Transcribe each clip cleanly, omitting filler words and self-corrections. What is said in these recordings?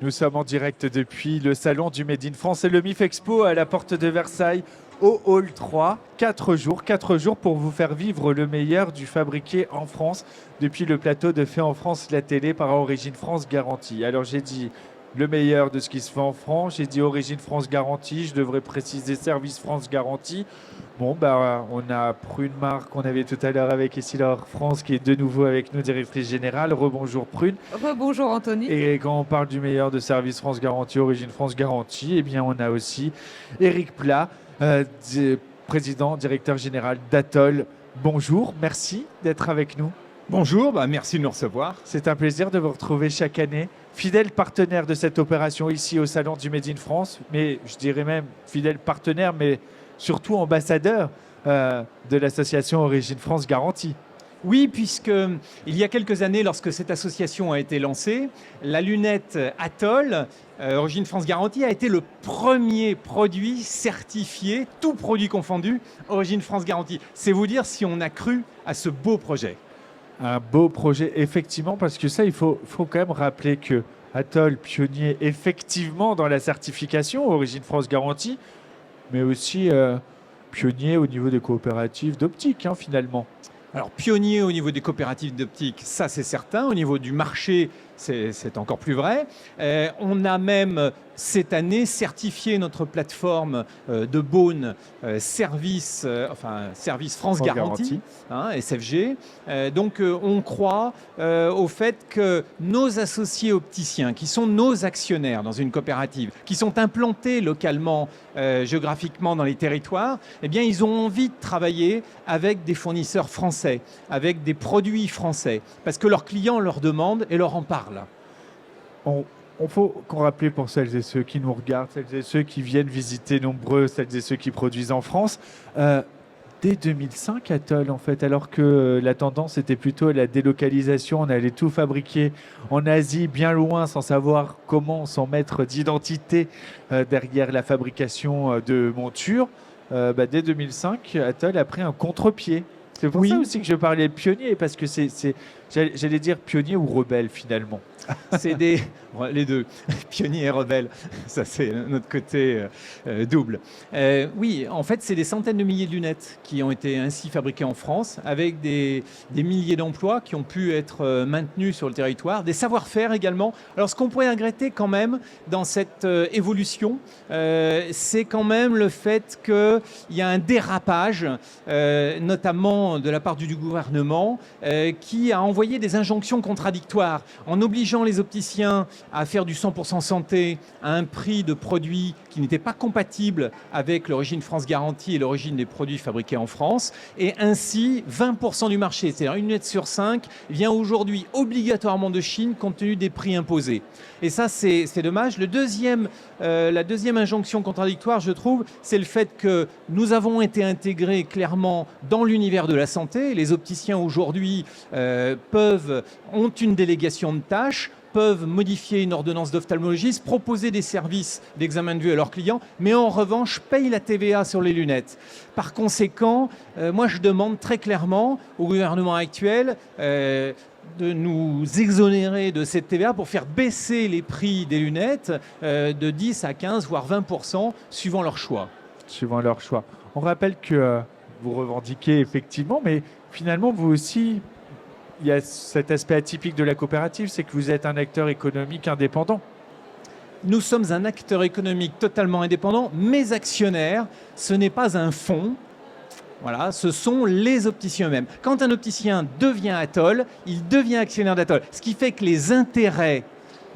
Nous sommes en direct depuis le salon du Made in France et le MIF Expo à la porte de Versailles au Hall 3. 4 jours pour vous faire vivre le meilleur du fabriqué en France depuis le plateau de Fait en France la télé par Origine France Garantie. Alors j'ai dit le meilleur de ce qui se fait en France, j'ai dit Origine France Garantie, je devrais préciser Service France Garantie. Bon, on a Prune Marc, qu'on avait tout à l'heure avec Essilor France, qui est de nouveau avec nous, directrice générale. Rebonjour Prune. Rebonjour Anthony. Et quand on parle du meilleur de Service France Garantie, Origine France Garantie, eh bien on a aussi Eric Plat, président, directeur général d'Atoll. Bonjour, merci d'être avec nous. Bonjour, merci de nous recevoir. C'est un plaisir de vous retrouver chaque année. Fidèle partenaire de cette opération ici au Salon du Made in France, mais je dirais même fidèle partenaire, mais surtout ambassadeur de l'association Origine France Garantie. Oui, puisque il y a quelques années, lorsque cette association a été lancée, la lunette Atoll, Origine France Garantie, a été le premier produit certifié, tout produit confondu, Origine France Garantie. C'est vous dire si on a cru à ce beau projet. Un beau projet, effectivement, parce que ça, il faut quand même rappeler que Atoll, pionnier effectivement dans la certification Origine France Garantie, mais aussi pionnier au niveau des coopératives d'optique, finalement. Alors, pionnier au niveau des coopératives d'optique, ça c'est certain. Au niveau du marché, c'est encore plus vrai. On a même cette année certifié notre plateforme de Beaune Service France Garantie, SFG. Donc on croit au fait que nos associés opticiens, qui sont nos actionnaires dans une coopérative, qui sont implantés localement, géographiquement dans les territoires, eh bien ils ont envie de travailler avec des fournisseurs français, avec des produits français, parce que leurs clients leur demandent et leur en parlent. On faut qu'on rappelle pour celles et ceux qui nous regardent, celles et ceux qui viennent visiter nombreux, celles et ceux qui produisent en France, dès 2005, Atoll, en fait, alors que la tendance était plutôt la délocalisation, on allait tout fabriquer en Asie, bien loin, sans savoir comment s'en mettre d'identité derrière la fabrication de montures. Dès 2005, Atoll a pris un contre-pied. C'est pour ça aussi que je parlais de pionnier, parce que j'allais dire pionnier ou rebelle finalement. C'est les deux, pionnier et rebelle, ça c'est notre côté double. Oui, en fait, c'est des centaines de milliers de lunettes qui ont été ainsi fabriquées en France, avec des milliers d'emplois qui ont pu être maintenus sur le territoire, des savoir-faire également. Alors, ce qu'on pourrait regretter quand même dans cette évolution, c'est quand même le fait qu'il y a un dérapage, notamment de la part du gouvernement, qui a envoyé des injonctions contradictoires en obligeant les opticiens à faire du 100% santé à un prix de produits qui n'était pas compatible avec l'Origine France Garantie et l'origine des produits fabriqués en France. Et ainsi, 20% du marché, c'est-à-dire une lunette sur 5, vient aujourd'hui obligatoirement de Chine compte tenu des prix imposés. Et ça, c'est dommage. La deuxième injonction contradictoire, je trouve, c'est le fait que nous avons été intégrés clairement dans l'univers de la santé. Les opticiens aujourd'hui ont une délégation de tâches, peuvent modifier une ordonnance d'ophtalmologiste, proposer des services d'examen de vue à leurs clients, mais en revanche payent la TVA sur les lunettes. Par conséquent, moi je demande très clairement au gouvernement actuel de nous exonérer de cette TVA pour faire baisser les prix des lunettes de 10 à 15, voire 20%, suivant leur choix. Suivant leur choix. On rappelle que vous revendiquez effectivement, mais finalement vous aussi, il y a cet aspect atypique de la coopérative, c'est que vous êtes un acteur économique indépendant. Nous sommes un acteur économique totalement indépendant. Mes actionnaires, ce n'est pas un fonds. Voilà, ce sont les opticiens eux-mêmes. Quand un opticien devient Atoll, il devient actionnaire d'Atoll. Ce qui fait que les intérêts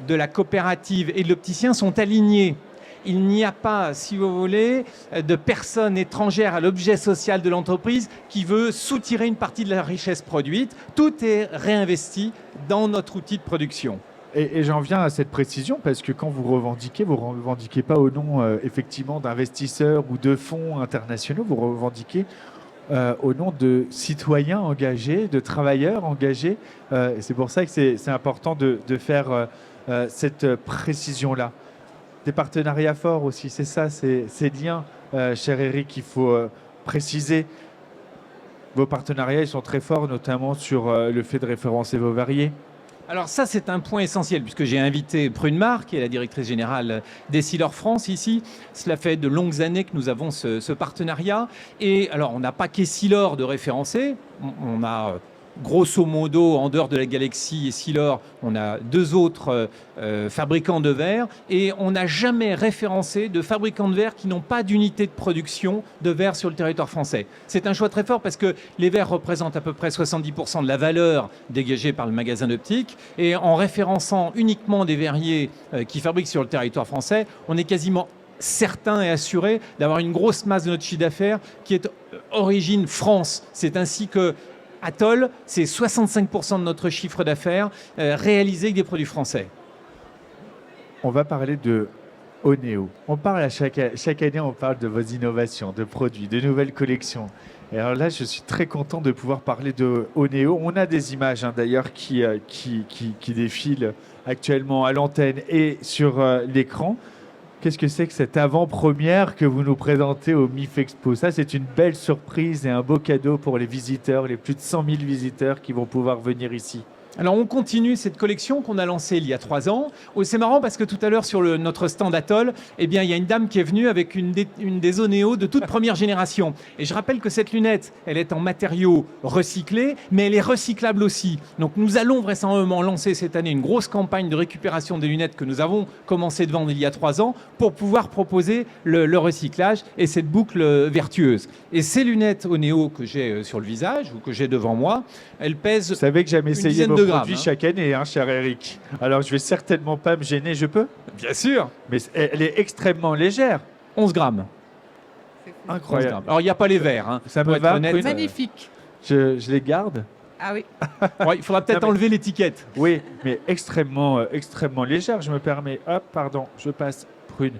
de la coopérative et de l'opticien sont alignés. Il n'y a pas, si vous voulez, de personne étrangère à l'objet social de l'entreprise qui veut soutirer une partie de la richesse produite. Tout est réinvesti dans notre outil de production. Et j'en viens à cette précision parce que quand vous revendiquez pas au nom effectivement d'investisseurs ou de fonds internationaux, vous revendiquez au nom de citoyens engagés, de travailleurs engagés. Et c'est pour ça que c'est important de faire cette précision-là. Des partenariats forts aussi, c'est ça, ces liens, cher Eric, il faut préciser. Vos partenariats ils sont très forts, notamment sur le fait de référencer vos variés. Alors ça, c'est un point essentiel, puisque j'ai invité Prunemar, qui est la directrice générale d'Essilor France ici. Cela fait de longues années que nous avons ce partenariat. Et alors, on n'a pas qu'Essilor de référencé. On a grosso modo, en dehors de la galaxie Essilor, on a 2 autres fabricants de verre. Et on n'a jamais référencé de fabricants de verre qui n'ont pas d'unité de production de verre sur le territoire français. C'est un choix très fort parce que les verres représentent à peu près 70% de la valeur dégagée par le magasin d'optique. Et en référençant uniquement des verriers qui fabriquent sur le territoire français, on est quasiment certain et assuré d'avoir une grosse masse de notre chiffre d'affaires qui est origine France. C'est ainsi que Atoll, c'est 65% de notre chiffre d'affaires réalisé avec des produits français. On va parler de Oneo. On parle chaque année, on parle de vos innovations, de produits, de nouvelles collections. Et alors là, je suis très content de pouvoir parler de Oneo. On a des images d'ailleurs qui défilent actuellement à l'antenne et sur l'écran. Qu'est-ce que c'est que cette avant-première que vous nous présentez au MIF Expo? Ça, c'est une belle surprise et un beau cadeau pour les visiteurs, les plus de 100 000 visiteurs qui vont pouvoir venir ici. Alors on continue cette collection qu'on a lancée il y a 3 ans. Oh, c'est marrant parce que tout à l'heure sur notre stand Atoll, eh bien, il y a une dame qui est venue avec une des Oneo de toute première génération. Et je rappelle que cette lunette, elle est en matériaux recyclés, mais elle est recyclable aussi. Donc nous allons vraisemblablement lancer cette année une grosse campagne de récupération des lunettes que nous avons commencé de vendre il y a 3 ans pour pouvoir proposer le recyclage et cette boucle vertueuse. Et ces lunettes Oneo que j'ai sur le visage ou que j'ai devant moi, elles pèsent. Vous savez que j'aime essayer vos produits hein. chaque année, cher Eric. Alors, je vais certainement pas me gêner, je peux? Bien sûr. Mais elle est extrêmement légère. 11 grammes. Incroyable. 11 grammes. Alors, il n'y a pas les verres. Hein, ça me va, honnête, magnifique. Je les garde. Ah oui. Ouais, il faudra peut-être enlever l'étiquette. Oui, mais extrêmement légère. Je me permets. Hop, pardon, je passe prune.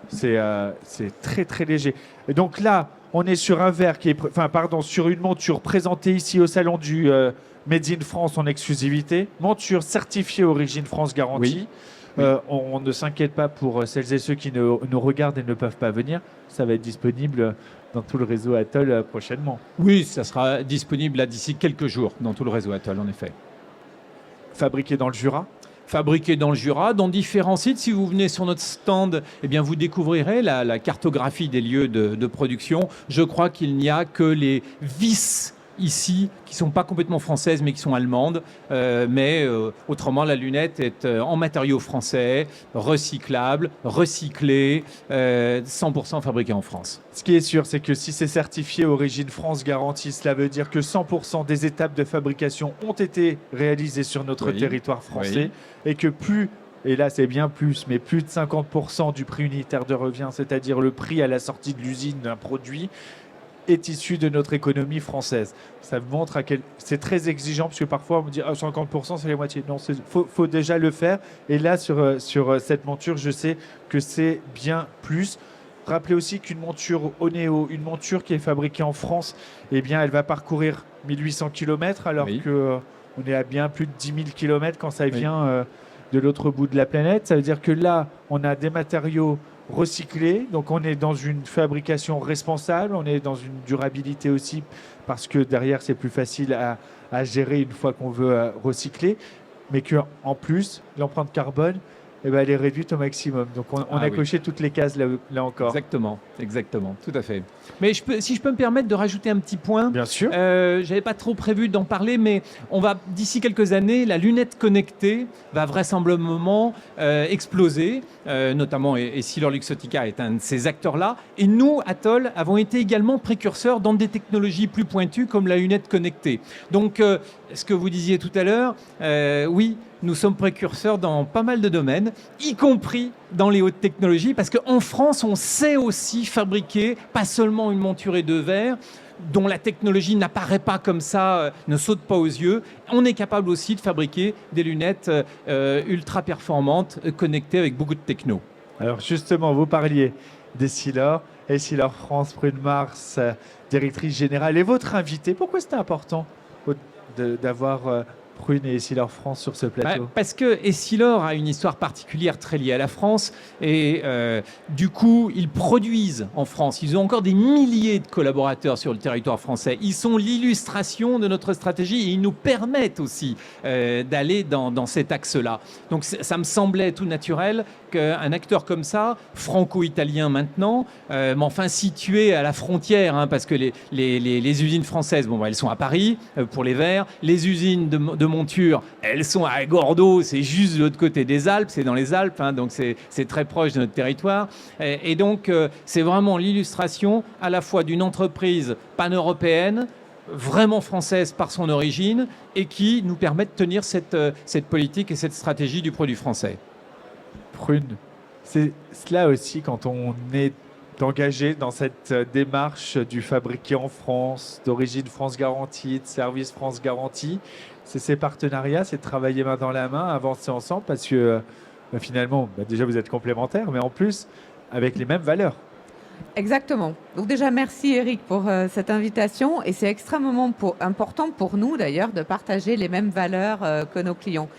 C'est très, très léger. Et donc là, on est sur un verre qui est, sur une monture présentée ici au salon du Made in France en exclusivité. Monture certifiée Origine France garantie. Oui. On ne s'inquiète pas pour celles et ceux qui nous regardent et ne peuvent pas venir. Ça va être disponible dans tout le réseau Atoll prochainement. Oui, ça sera disponible là d'ici quelques jours dans tout le réseau Atoll, en effet. Fabriqué dans le Jura? Fabriqué dans le Jura, dans différents sites. Si vous venez sur notre stand, eh bien, vous découvrirez la cartographie des lieux de production. Je crois qu'il n'y a que les vis ici qui ne sont pas complètement françaises mais qui sont allemandes. Autrement, la lunette est en matériaux français, recyclable, recyclé, 100% fabriqué en France. Ce qui est sûr, c'est que si c'est certifié Origine France garantie, cela veut dire que 100% des étapes de fabrication ont été réalisées sur notre territoire français et que et là c'est bien plus, mais plus de 50% du prix unitaire de revient, c'est-à-dire le prix à la sortie de l'usine d'un produit, est issu de notre économie française. Ça montre c'est très exigeant parce que parfois on me dit 50% c'est la moitié. Non, faut déjà le faire. Et là sur cette monture, je sais que c'est bien plus. Rappelez aussi qu'une monture Oneo, une monture qui est fabriquée en France, eh bien elle va parcourir 1800 km alors que on est à bien plus de 10 000 km quand ça vient de l'autre bout de la planète. Ça veut dire que là, on a des matériaux recyclés, donc on est dans une fabrication responsable, on est dans une durabilité aussi parce que derrière c'est plus facile à gérer une fois qu'on veut recycler, mais qu'en plus l'empreinte carbone elle est réduite au maximum. Donc on a coché toutes les cases là encore. Exactement, tout à fait. Mais si je peux me permettre de rajouter un petit point. Bien sûr. J'avais pas trop prévu d'en parler, mais d'ici quelques années, la lunette connectée va vraisemblablement exploser, notamment Essilor Luxottica est un de ces acteurs-là. Et nous, Atoll, avons été également précurseurs dans des technologies plus pointues comme la lunette connectée. Donc, ce que vous disiez tout à l'heure, oui, nous sommes précurseurs dans pas mal de domaines, y compris dans les hautes technologies, parce qu'en France, on sait aussi fabriquer pas seulement une monture et 2 verres, dont la technologie n'apparaît pas comme ça, ne saute pas aux yeux. On est capable aussi de fabriquer des lunettes ultra performantes, connectées avec beaucoup de techno. Alors justement, vous parliez d'Essilor, Essilor France, Prunemar, directrice générale, et votre invité. Pourquoi c'était important d'avoir Prune et Essilor France sur ce plateau? Parce que Essilor a une histoire particulière très liée à la France et du coup, ils produisent en France. Ils ont encore des milliers de collaborateurs sur le territoire français. Ils sont l'illustration de notre stratégie et ils nous permettent aussi d'aller dans cet axe-là. Donc ça me semblait tout naturel qu'un acteur comme ça, franco-italien maintenant, mais enfin situé à la frontière, hein, parce que les usines françaises, bon, elles sont à Paris pour les verres, les usines de monture, elles sont à Gordo, c'est juste de l'autre côté des Alpes, c'est dans les Alpes, hein, donc c'est très proche de notre territoire. Et donc, c'est vraiment l'illustration à la fois d'une entreprise pan-européenne, vraiment française par son origine, et qui nous permet de tenir cette politique et cette stratégie du produit français. Prune, c'est cela aussi quand on est engagé dans cette démarche du fabriqué en France, d'origine France Garantie, de service France Garantie. C'est ces partenariats, c'est de travailler main dans la main, avancer ensemble, parce que finalement, déjà vous êtes complémentaires, mais en plus avec les mêmes valeurs. Exactement. Donc déjà, merci Eric pour cette invitation. Et c'est extrêmement important pour nous d'ailleurs de partager les mêmes valeurs que nos clients.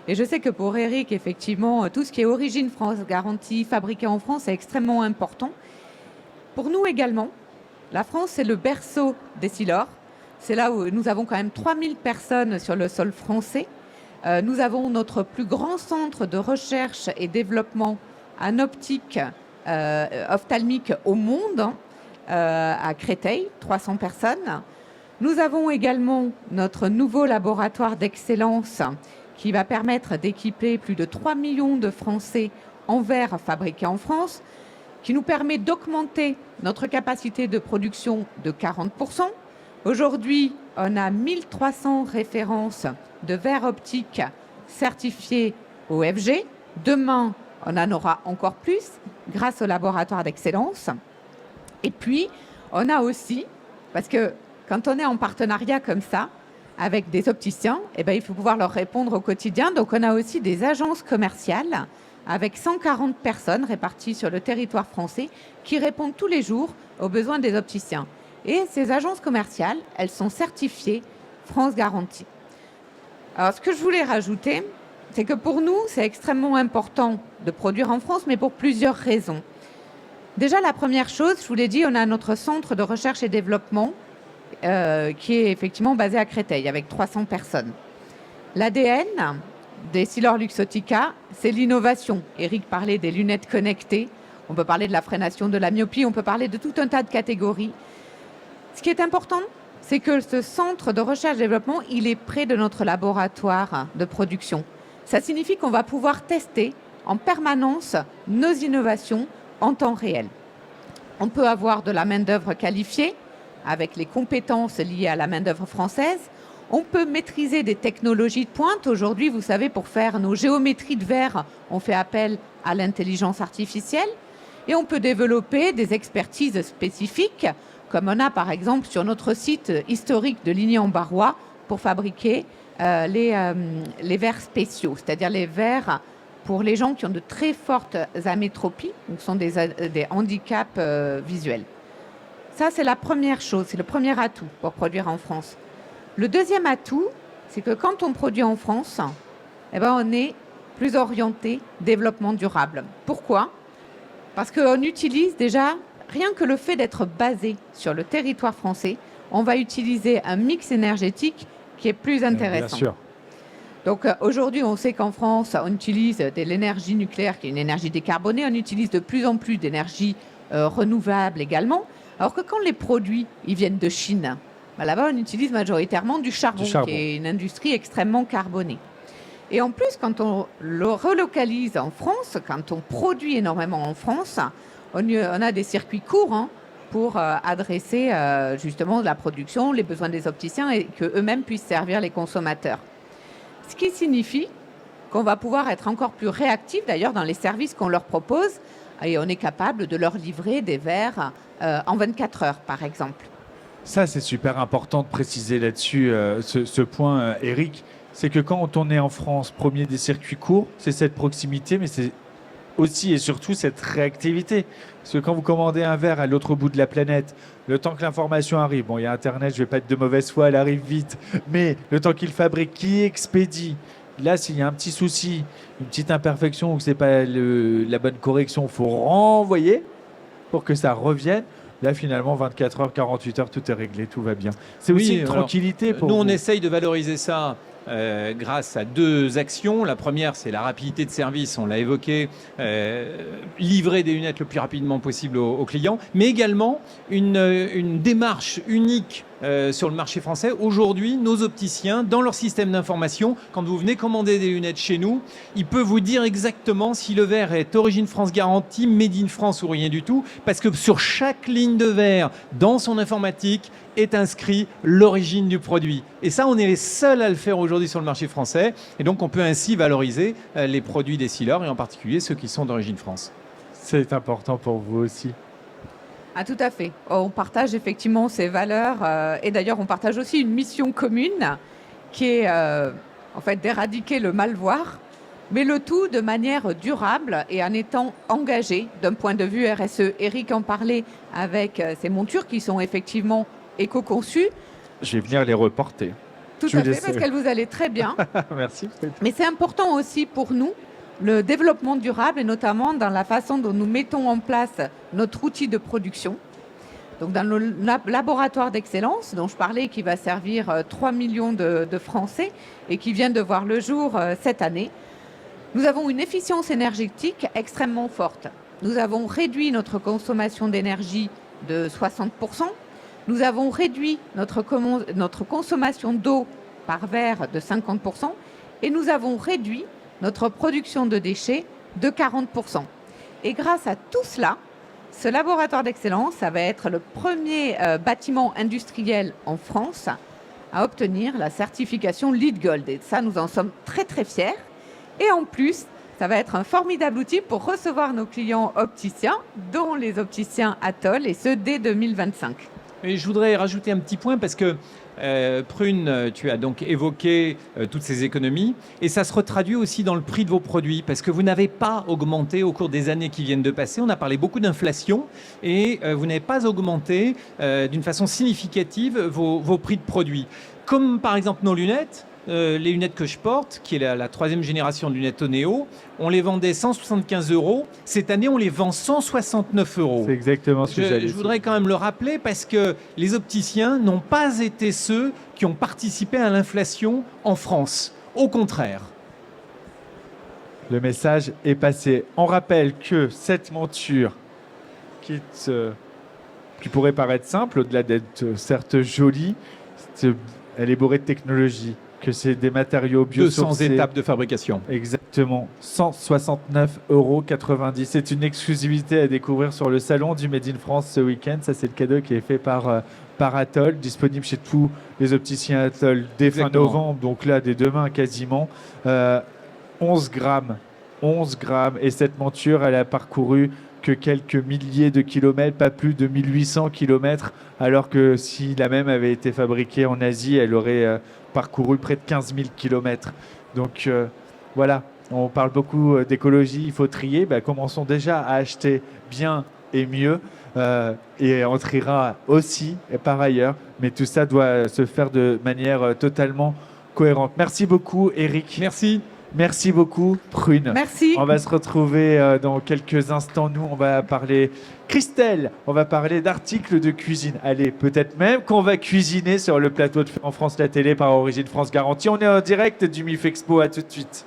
Et je sais que pour Eric, effectivement, tout ce qui est origine France Garantie, fabriqué en France, est extrêmement important. Pour nous également, la France, c'est le berceau d'Essilor. C'est là où nous avons quand même 3000 personnes sur le sol français. Nous avons notre plus grand centre de recherche et développement en optique ophtalmique au monde, à Créteil, 300 personnes. Nous avons également notre nouveau laboratoire d'excellence qui va permettre d'équiper plus de 3 millions de Français en verre fabriqués en France, qui nous permet d'augmenter notre capacité de production de 40%. Aujourd'hui, on a 1300 références de verre optique certifiés au FG. Demain, on en aura encore plus grâce au laboratoire d'excellence. Et puis, on a aussi, parce que quand on est en partenariat comme ça, avec des opticiens, eh ben, il faut pouvoir leur répondre au quotidien. Donc, on a aussi des agences commerciales avec 140 personnes réparties sur le territoire français qui répondent tous les jours aux besoins des opticiens. Et ces agences commerciales, elles sont certifiées France Garantie. Alors, ce que je voulais rajouter, c'est que pour nous, c'est extrêmement important de produire en France, mais pour plusieurs raisons. Déjà, la première chose, je vous l'ai dit, on a notre centre de recherche et développement qui est effectivement basé à Créteil, avec 300 personnes. L'ADN d'Essilor Luxottica, c'est l'innovation. Eric parlait des lunettes connectées, on peut parler de la freination de la myopie, on peut parler de tout un tas de catégories. Ce qui est important, c'est que ce centre de recherche et développement, il est près de notre laboratoire de production. Ça signifie qu'on va pouvoir tester en permanence nos innovations en temps réel. On peut avoir de la main-d'œuvre qualifiée avec les compétences liées à la main-d'œuvre française. On peut maîtriser des technologies de pointe. Aujourd'hui, vous savez, pour faire nos géométries de verre, on fait appel à l'intelligence artificielle. Et on peut développer des expertises spécifiques, comme on a par exemple sur notre site historique de Ligny-en-Barrois pour fabriquer les verres spéciaux, c'est-à-dire les verres pour les gens qui ont de très fortes amétropies, donc sont des handicaps visuels. Ça, c'est la première chose, c'est le premier atout pour produire en France. Le deuxième atout, c'est que quand on produit en France, eh ben, on est plus orienté développement durable. Pourquoi ? Parce qu'on utilise déjà, rien que le fait d'être basé sur le territoire français, on va utiliser un mix énergétique qui est plus intéressant. Bien sûr. Donc aujourd'hui, on sait qu'en France, on utilise de l'énergie nucléaire qui est une énergie décarbonée, on utilise de plus en plus d'énergie renouvelable également, alors que quand les produits ils viennent de Chine, ben là-bas, on utilise majoritairement du charbon, qui est une industrie extrêmement carbonée. Et en plus, quand on le relocalise en France, quand on produit énormément en France, on a des circuits courts pour adresser justement la production, les besoins des opticiens et qu'eux-mêmes puissent servir les consommateurs. Ce qui signifie qu'on va pouvoir être encore plus réactif d'ailleurs dans les services qu'on leur propose et on est capable de leur livrer des verres en 24 heures par exemple. Ça, c'est super important de préciser là-dessus ce point, Eric. C'est que quand on est en France, premier des circuits courts, c'est cette proximité, mais c'est aussi et surtout cette réactivité. Parce que quand vous commandez un verre à l'autre bout de la planète, le temps que l'information arrive, bon, il y a Internet, je ne vais pas être de mauvaise foi, elle arrive vite, mais le temps qu'il fabrique, qui expédie, là, s'il y a un petit souci, une petite imperfection ou que ce n'est pas la bonne correction, il faut renvoyer pour que ça revienne. Là, finalement, 24 heures, 48 heures, tout est réglé, tout va bien. C'est aussi une tranquillité pour nous, vous. on essaye de valoriser ça grâce à deux actions. La première, c'est la rapidité de service, on l'a évoqué, livrer des lunettes le plus rapidement possible aux clients, mais également une démarche unique sur le marché français. Aujourd'hui, nos opticiens, dans leur système d'information, quand vous venez commander des lunettes chez nous, ils peuvent vous dire exactement si le verre est origine France garantie, made in France ou rien du tout, parce que sur chaque ligne de verre, dans son informatique, est inscrit l'origine du produit. Et ça, on est les seuls à le faire aujourd'hui sur le marché français. Et donc, on peut ainsi valoriser les produits des sealers, et en particulier ceux qui sont d'origine France. C'est important pour vous aussi. Ah, tout à fait. On partage effectivement ces valeurs et d'ailleurs on partage aussi une mission commune qui est en fait d'éradiquer le mal voir, mais le tout de manière durable et en étant engagé d'un point de vue RSE. Eric en parlait avec ces montures qui sont effectivement éco-conçues. Je vais venir les reporter. Tout à fait, parce qu'elles vous allaient très bien. Merci. Mais c'est important aussi pour nous, le développement durable, et notamment dans la façon dont nous mettons en place notre outil de production. Donc dans le laboratoire d'excellence dont je parlais, qui va servir 3 millions de Français et qui vient de voir le jour cette année, nous avons une efficience énergétique extrêmement forte. Nous avons réduit notre consommation d'énergie de 60%. Nous avons réduit notre consommation d'eau par verre de 50%. Et nous avons réduit notre production de déchets de 40%. Et grâce à tout cela, ce laboratoire d'excellence, ça va être le premier bâtiment industriel en France à obtenir la certification LEED Gold. Et ça, nous en sommes très très fiers. Et en plus, ça va être un formidable outil pour recevoir nos clients opticiens, dont les opticiens Atoll, et ce dès 2025. Et je voudrais rajouter un petit point parce que Prune, tu as donc évoqué toutes ces économies et ça se retraduit aussi dans le prix de vos produits parce que vous n'avez pas augmenté au cours des années qui viennent de passer. On a parlé beaucoup d'inflation et vous n'avez pas augmenté d'une façon significative vos prix de produits. Comme par exemple nos lunettes. Les lunettes que je porte, qui est la troisième génération de lunettes Oneo, on les vendait 175 €. Cette année, on les vend 169 €. C'est exactement ce que j'allais dire. Je voudrais quand même le rappeler parce que les opticiens n'ont pas été ceux qui ont participé à l'inflation en France. Au contraire. Le message est passé. On rappelle que cette monture, qui pourrait paraître simple, au-delà d'être certes jolie, elle est bourrée de technologie. Que c'est des matériaux biosourcés. 200 étapes de fabrication. Exactement. 169,90 €. C'est une exclusivité à découvrir sur le salon du Made in France ce week-end. Ça, c'est le cadeau qui est fait par Atoll, disponible chez tous les opticiens Atoll dès fin novembre, donc là, dès demain quasiment. 11 grammes. 11 grammes. Et cette monture, elle a parcouru que quelques milliers de kilomètres, pas plus de 1800 kilomètres, alors que si la même avait été fabriquée en Asie, elle aurait parcouru près de 15 000 kilomètres. Donc voilà, on parle beaucoup d'écologie, il faut trier. Commençons déjà à acheter bien et mieux, et on triera aussi et par ailleurs, mais tout ça doit se faire de manière totalement cohérente. Merci beaucoup, Eric. Merci. Merci beaucoup, Prune. Merci. On va se retrouver dans quelques instants. Nous, on va parler Christelle, on va parler d'articles de cuisine. Allez, peut-être même qu'on va cuisiner sur le plateau de En France la télé par Origine France Garantie. On est en direct du MIF Expo. À tout de suite.